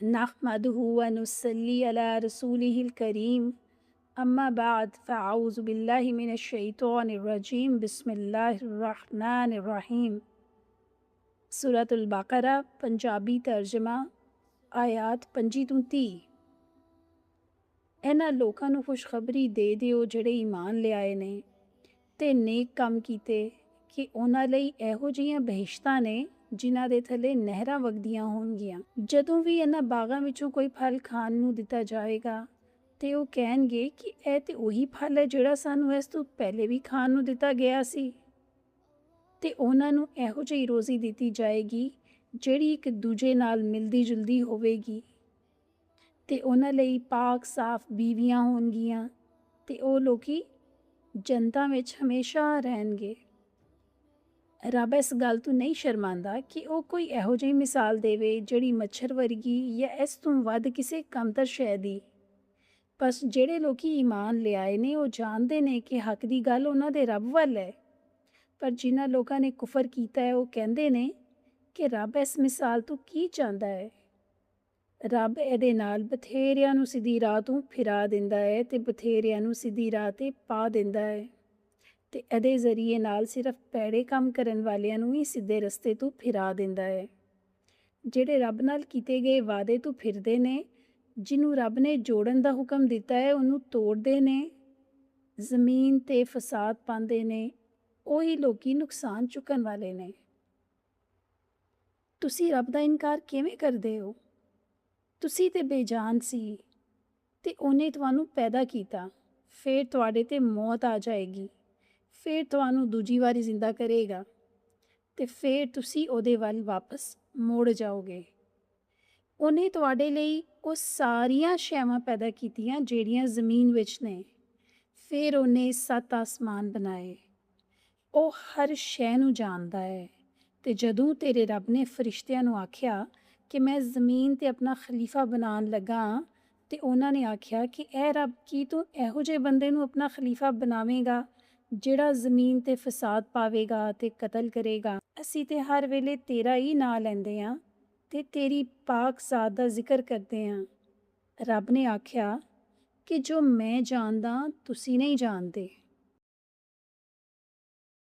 नहमदुहु व नुसल्ली अला रसूलिहिल करीम अम्मा बाद फ़अऊज़ु बिल्लाहि मिनश शैतानिर रजीम बिस्मिल्लाहिर रहमानिर रहीम। सूरतुल बकरा पंजाबी तर्जमा आयात 25 ਤੋਂ 30। ਇਹਨਾਂ ਲੋਕਾਂ ਨੂੰ ਖੁਸ਼ਖਬਰੀ ਦੇ ਦਿਓ ਜਿਹੜੇ ਈਮਾਨ ਲਿਆਏ ਨੇ ਤੇ ਨੇਕ ਕੰਮ ਕੀਤੇ ਕਿ ਉਹਨਾਂ ਲਈ ਇਹੋ ਜਿਹੀਆਂ ਬਹਿਸ਼ਤਾਂ ਨੇ ਜਿਨ੍ਹਾਂ ਦੇ ਥੱਲੇ ਨਹਿਰਾਂ ਵਗਦੀਆਂ ਹੋਣਗੀਆਂ। ਜਦੋਂ ਵੀ ਇਹਨਾਂ ਬਾਗਾਂ ਵਿੱਚੋਂ ਕੋਈ ਫਲ ਖਾਣ ਨੂੰ ਦਿੱਤਾ ਜਾਏਗਾ ਤੇ ਉਹ ਕਹਿਣਗੇ ਕਿ ਇਹ ਤੇ ਉਹੀ ਫਲ ਹੈ ਜਿਹੜਾ ਸਾਨੂੰ ਇਸ ਤੋਂ ਪਹਿਲੇ ਵੀ ਖਾਣ ਨੂੰ ਦਿੱਤਾ ਗਿਆ ਸੀ। ਤੇ ਉਹਨਾਂ ਨੂੰ ਇਹੋ ਜਿਹੀ ਰੋਜ਼ੀ ਦਿੱਤੀ ਜਾਏਗੀ ਜਿਹੜੀ ਇੱਕ ਦੂਜੇ ਨਾਲ ਮਿਲਦੀ ਜੁਲਦੀ ਹੋਵੇਗੀ ਤੇ ਉਹਨਾਂ ਲਈ ਪਾਕ ਸਾਫ਼ ਬੀਵੀਆਂ ਹੋਣਗੀਆਂ ਤੇ ਉਹ ਲੋਕੀ ਜੰਨਤਾਂ ਵਿੱਚ ਹਮੇਸ਼ਾ ਰਹਿਣਗੇ। ਰੱਬ ਇਸ ਗੱਲ ਤੋਂ ਨਹੀਂ ਸ਼ਰਮਾਂਦਾ ਕਿ ਉਹ ਕੋਈ ਇਹੋ ਜਿਹੀ ਮਿਸਾਲ ਦੇਵੇ ਜਿਹੜੀ ਮੱਛਰ ਵਰਗੀ ਜਾਂ ਇਸ ਤੋਂ ਵੱਧ ਕਿਸੇ ਕਮਤਰ ਸ਼ੈ ਦੀ। ਬਸ ਜਿਹੜੇ ਲੋਕੀ ਈਮਾਨ ਲਿਆਏ ਨੇ ਉਹ ਜਾਣਦੇ ਨੇ ਕਿ ਹੱਕ ਦੀ ਗੱਲ ਉਹਨਾਂ ਦੇ ਰੱਬ ਵੱਲ ਹੈ, ਪਰ ਜਿਨ੍ਹਾਂ ਲੋਕਾਂ ਨੇ ਕੁਫਰ ਕੀਤਾ ਹੈ ਉਹ ਕਹਿੰਦੇ ਨੇ ਕਿ ਰੱਬ ਇਸ ਮਿਸਾਲ ਤੋਂ ਕੀ ਚਾਹੁੰਦਾ ਹੈ। ਰੱਬ ਇਹਦੇ ਨਾਲ ਬਥੇਰਿਆਂ ਨੂੰ ਸਿੱਧੀ ਰਾਹ ਤੋਂ ਫਿਰਾ ਦਿੰਦਾ ਹੈ ਤੇ ਬਥੇਰਿਆਂ ਨੂੰ ਸਿੱਧੀ ਰਾਹ 'ਤੇ ਪਾ ਦਿੰਦਾ ਹੈ ਤੇ ਇਹਦੇ ਜ਼ਰੀਏ ਨਾਲ ਸਿਰਫ ਭੈੜੇ ਕੰਮ ਕਰਨ ਵਾਲਿਆਂ ਨੂੰ ਹੀ ਸਿੱਧੇ ਰਸਤੇ ਤੋਂ ਫਿਰਾ ਦਿੰਦਾ ਹੈ। ਜਿਹੜੇ ਰੱਬ ਨਾਲ ਕੀਤੇ ਗਏ ਵਾਅਦੇ ਤੋਂ ਫਿਰਦੇ ਨੇ, ਜਿਹਨੂੰ ਰੱਬ ਨੇ ਜੋੜਨ ਦਾ ਹੁਕਮ ਦਿੱਤਾ ਹੈ ਉਹਨੂੰ ਤੋੜਦੇ ਨੇ, ਜ਼ਮੀਨ 'ਤੇ ਫਸਾਦ ਪਾਉਂਦੇ ਨੇ, ਉਹੀ ਲੋਕੀ ਨੁਕਸਾਨ ਚੁੱਕਣ ਵਾਲੇ ਨੇ। ਤੁਸੀਂ ਰੱਬ ਦਾ ਇਨਕਾਰ ਕਿਵੇਂ ਕਰਦੇ ਹੋ? ਤੁਸੀਂ ਤੇ ਬੇਜਾਨ ਸੀ ਤੇ ਉਹਨੇ ਤੁਹਾਨੂੰ ਪੈਦਾ ਕੀਤਾ, ਫਿਰ ਤੁਹਾਡੇ 'ਤੇ ਮੌਤ ਆ ਜਾਏਗੀ, ਫਿਰ ਤੁਹਾਨੂੰ ਦੂਜੀ ਵਾਰੀ ਜ਼ਿੰਦਾ ਕਰੇਗਾ ਤੇ ਫਿਰ ਤੁਸੀਂ ਉਹਦੇ ਵੱਲ ਵਾਪਸ ਮੁੜ ਜਾਓਗੇ। ਉਹਨੇ ਤੁਹਾਡੇ ਲਈ ਉਹ ਸਾਰੀਆਂ ਸ਼ੈਵਾਂ ਪੈਦਾ ਕੀਤੀਆਂ ਜਿਹੜੀਆਂ ਜ਼ਮੀਨ ਵਿੱਚ ਨੇ। ਫਿਰ ਉਹਨੇ 7 ਆਸਮਾਨ ਬਣਾਏ। ਉਹ ਹਰ ਸ਼ੈ ਨੂੰ ਜਾਣਦਾ ਹੈ। ਤੇ ਜਦੋਂ ਤੇਰੇ ਰੱਬ ਨੇ ਫਰਿਸ਼ਤਿਆਂ ਨੂੰ ਆਖਿਆ ਕਿ ਮੈਂ ਜ਼ਮੀਨ 'ਤੇ ਆਪਣਾ ਖਲੀਫਾ ਬਣਾਉਣ ਲੱਗਾ ਤੇ ਉਹਨਾਂ ਨੇ ਆਖਿਆ ਕਿ ਇਹ ਰੱਬ ਕੀ ਤੂੰ ਇਹੋ ਜਿਹੇ ਬੰਦੇ ਨੂੰ ਆਪਣਾ ਖਲੀਫਾ ਬਣਾਵੇਂਗਾ ਜਿਹੜਾ ਜ਼ਮੀਨ 'ਤੇ ਫਸਾਦ ਪਾਵੇਗਾ ਤੇ ਕਤਲ ਕਰੇਗਾ। ਅਸੀਂ ਤੇ ਹਰ ਵੇਲੇ ਤੇਰਾ ਹੀ ਨਾਂ ਲੈਂਦੇ ਹਾਂ ਤੇ ਤੇਰੀ ਪਾਕ ਜ਼ਾਤ ਦਾ ਜ਼ਿਕਰ ਕਰਦੇ ਹਾਂ। ਰੱਬ ਨੇ ਆਖਿਆ ਕਿ ਜੋ ਮੈਂ ਜਾਣਦਾ ਤੁਸੀਂ ਨਹੀਂ ਜਾਣਦੇ।